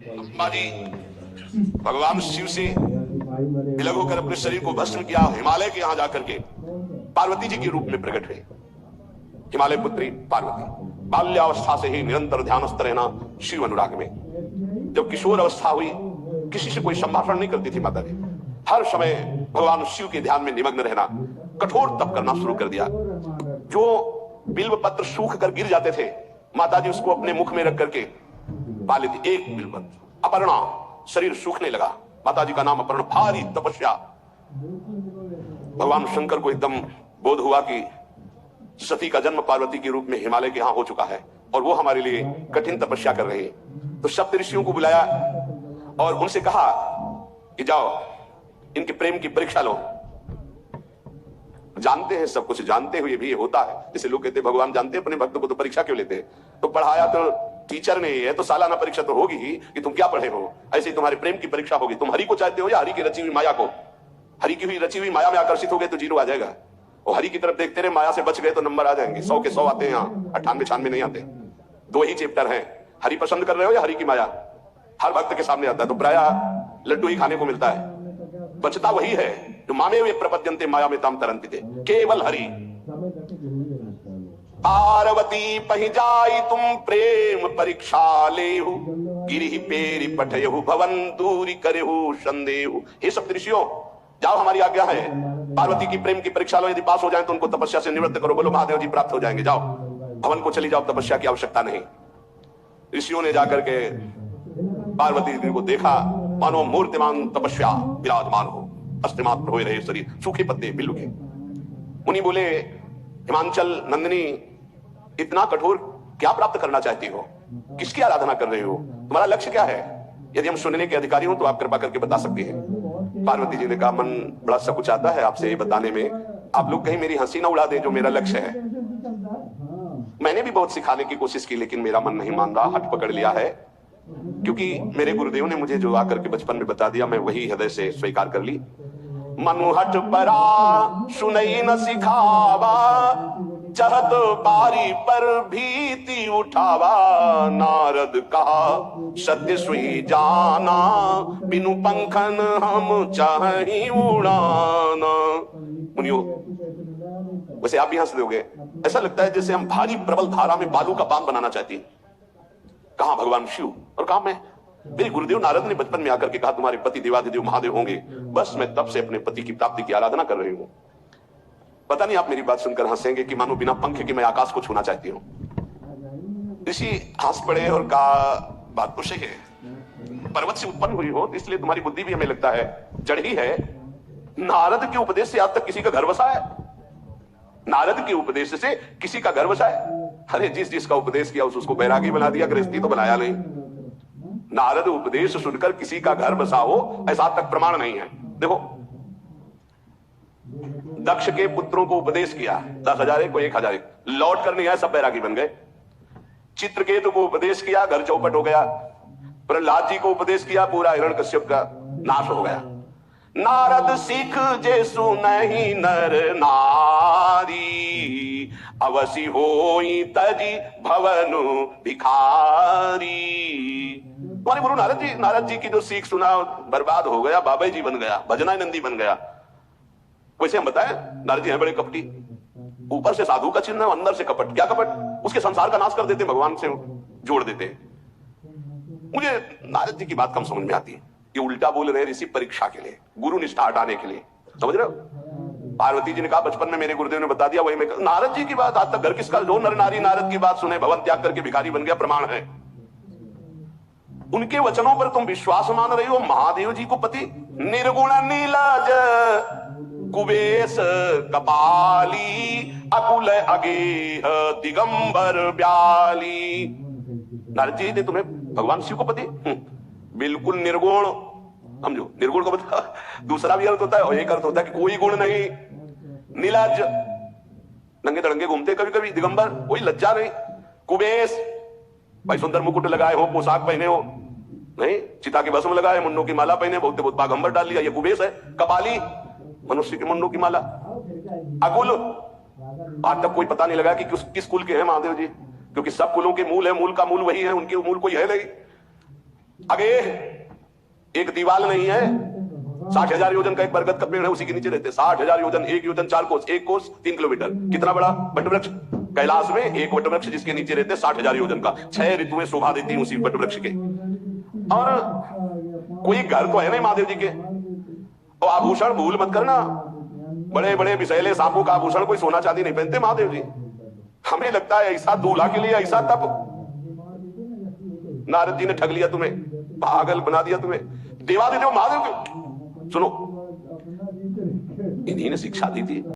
अम्बा जी भगवान शिव से विलग होकर अपने शरीर को भस्म किया, हिमालय के यहां जाकर के पार्वती जी के रूप में प्रकट हुए। हिमालय पुत्री पार्वती बाल्यावस्था से ही निरंतर ध्यानस्थ रहना शिव अनुराग में। जब किशोर अवस्था हुई, किसी से कोई संभाषण नहीं करती थी माता जी, हर समय भगवान शिव के ध्यान में निमग्न रहना, कठोर तप करना शुरू कर दिया। जो बिल्व पत्र सूख कर गिर जाते थे, माता जी उसको अपने मुख में रख करके पा लेती। एक बिल्व पत्र, अपर्णा, शरीर सूखने लगा। माता जी का नाम अपर्णा, भारी तपस्या। भगवान शंकर को एकदम बोध हुआ कि सती का जन्म पार्वती के रूप में हिमालय के यहां हो चुका है और वो हमारे लिए कठिन तपस्या कर रहे हैं। तो सप्त ऋषियों को बुलाया और उनसे कहा कि जाओ इनके प्रेम की परीक्षा लो। जानते हैं, सब कुछ जानते हुए भी ये होता है। जैसे लोग कहते हैं भगवान जानते हैं अपने भक्तों को, तो परीक्षा क्यों लेते हैं? तो पढ़ाया तो टीचर ने है, तो सालाना परीक्षा तो होगी ही कि तुम क्या पढ़े हो। ऐसे ही तुम्हारे प्रेम की परीक्षा होगी। तुम हरि को चाहते हो या हरि की रची हुई माया को? हरि की हुई रची हुई माया में आकर्षित हो गए तो 0 आ जाएगा, और हरि की तरफ देखते रहे, माया से बच गए तो नंबर आ जाएंगे। 100 के 100 आते हैं, यहाँ 98 96 नहीं आते। 2 ही चैप्टर हैं, हरि पसंद कर रहे हो या हरि की माया। हर भक्त के सामने आता है, तो प्राय लड्डू ही खाने को मिलता है। बचता वही है जो मामे वे प्रपद्यन्ते माया में ताम तरंति थे, केवल हरि। पार्वती पहि जाई तुम प्रेम परीक्षा लेहु, गिरि पेरि पठयहु भवन दूरी करेहु संदेहु। हे सप्तऋषियों, जाओ हमारी आज्ञा है, पार्वती की प्रेम की परीक्षा लो। यदि पास हो जाए तो उनको तपस्या से निवृत्त करो। बोलो महादेव जी प्राप्त हो जाएंगे। जाओ भवन को चली जाओ, तपस्या की आवश्यकता नहीं। ऋषियों ने जाकर के पार्वती जी को देखा, मानो मूर्तिमान तपस्या विराजमान हो, अस्थिमात्र हो रहे शरीर, सूखे पत्ते बिल्व के। मुनि बोले, हिमांचल नंदिनी, इतना कठोर क्या प्राप्त करना चाहती हो? किसकी आराधना कर रहे हो? तुम्हारा लक्ष्य क्या है? यदि हम सुनने के अधिकारी हो तो आप कृपा करके बता सकते हैं। पार्वती जी ने कहा, मन बड़ा सकुचाता है आपसे ये बताने में, आप लोग कहीं मेरी हंसी ना उड़ा दे जो मेरा लक्ष्य है। मैंने भी बहुत सिखाने की कोशिश की, लेकिन मेरा मन नहीं मान रहा, हट पकड़ लिया है। क्योंकि मेरे गुरुदेव ने मुझे जो आकर के बचपन में बता दिया, मैं वही हृदय से स्वीकार कर ली। मनु हट परा सुनई न सिखावा, चहत बारी पर भीति उठावा। नारद कहा सत्य सुई जाना, बिनु पंखन हम चाही उड़ाना। मुनियो, वैसे आप भी हंस दोगे, ऐसा लगता है जैसे हम भारी प्रबल धारा में बालू का बांध बनाना चाहती हैं। कहां भगवान शिव और कहां मैं? मेरे गुरुदेव नारद ने बचपन में आकर के कहा, तुम्हारे पति देवाधिदेव महादेव होंगे। बस मैं तब से अपने पति की प्राप्ति की आराधना कर रही हूं। पता नहीं आप मेरी बात सुनकर हंसेंगे कि मानो बिना पंखे के मैं आकाश को छूना चाहती हूं। ऋषि हंस पड़े और कहा, बात तो सही है, पर्वत से उत्पन्न हुई हो इसलिए तुम्हारी बुद्धि भी हमें लगता है जड़ ही है। नारद के उपदेश से आज तक किसी का घर बसा है? नारद के उपदेश से किसी का घर बसा है? अरे जिस जिसका उपदेश किया उसको बैरागी बना दिया, गृहस्थी तो बनाया नहीं। नारद उपदेश सुनकर किसी का घर बसा हो ऐसा तक प्रमाण नहीं है। देखो, दक्ष के पुत्रों को उपदेश किया, 10,000 को 1,000, लौट कर नहीं आए, सब बैरागी बन गए। चित्रकेतु को उपदेश किया, घर चौपट हो गया। प्रहलाद जी को उपदेश किया, पूरा हिरण्यकश्यप का नाश हो गया। नारद सिख जे सुनहि नर नारी, अवसि होई तजी भवनु भिखारी। तुम्हारे गुरु नारद जी की जो सीख सुना बर्बाद हो गया, बाबा जी बन गया, भजना नंदी बन गया। वैसे हम बताएं, नारद जी हैं बड़े कपटी, ऊपर से साधु का चिन्ह, अंदर से कपट। क्या कपट? उसके संसार का नाश कर देते, भगवान से जोड़ देते। मुझे नारद जी की बात कम समझ में आती है। ये उल्टा बोल रहे ऋषि परीक्षा के लिए, गुरु निष्ठा हटाने के लिए, समझ रहे हो? पार्वती जी ने कहा बचपन में मेरे गुरुदेव ने बता दिया, वही मैं। नारद जी की बात आज तक घर किसका? जो नर नारी नारद की बात सुने भवन त्याग करके भिखारी बन गया, प्रमाण है। उनके वचनों पर तुम विश्वास मान रही हो? महादेव जी को पति निर्गुण नीलाज कुबेश कपाली, अकुल अगेह दिगंबर ब्याली। नारद जी ने तुम्हें भगवान शिव को पति बिल्कुल निर्गुण समझो। निर्गुण का मतलब दूसरा भी अर्थ होता है और एक अर्थ होता है कि कोई गुण नहीं। नीलाज, नंगे दड़ंगे घूमते कभी कभी। दिगंबर, कोई लज्जा नहीं। कुबेश, भाई सुंदर मुकुट लगाए हो, पोशाक पहने हो, नहीं चिता के भस्म लगाए, मुन्नों की माला पहने, बहुत बहुत बागंबर डाल लिया, ये कुबेश है। कपाली, मनुष्य के मुन्नों की माला। अकुल, आज तक कोई पता नहीं लगा कि किस कुल के हैं महादेव जी, क्योंकि सब कुलों के मूल है, मूल का मूल वही है, उनके मूल कोई है नहीं। आगे एक दीवाल नहीं है, 60,000 योजन का एक बरगद का पेड़ है, उसी के नीचे रहते 60,000 योजन, 1 योजन 4 कोस, 1 कोस 3 किलोमीटर। कितना बड़ा वटवृक्ष कैलाश में, एक वटवृक्ष जिसके नीचे रहते 60,000 योजन का। 6 ऋतुएं शोभा देती उसी वटवृक्ष के। और कोई घर तो है नहीं महादेव जी के। और आभूषण भूल मत करना, बड़े बड़े विषैले सांपों का आभूषण कोई सोना चांदी नहीं पहनते महादेव जी। हमें लगता है ऐसा दूल्हा के लिए ऐसा तप। नारद जी ने ठग लिया तुम्हें, पागल बना दिया तुम्हें। देवादिदेव महादेव के सुनो, इन्हीं ने शिक्षा दी थी।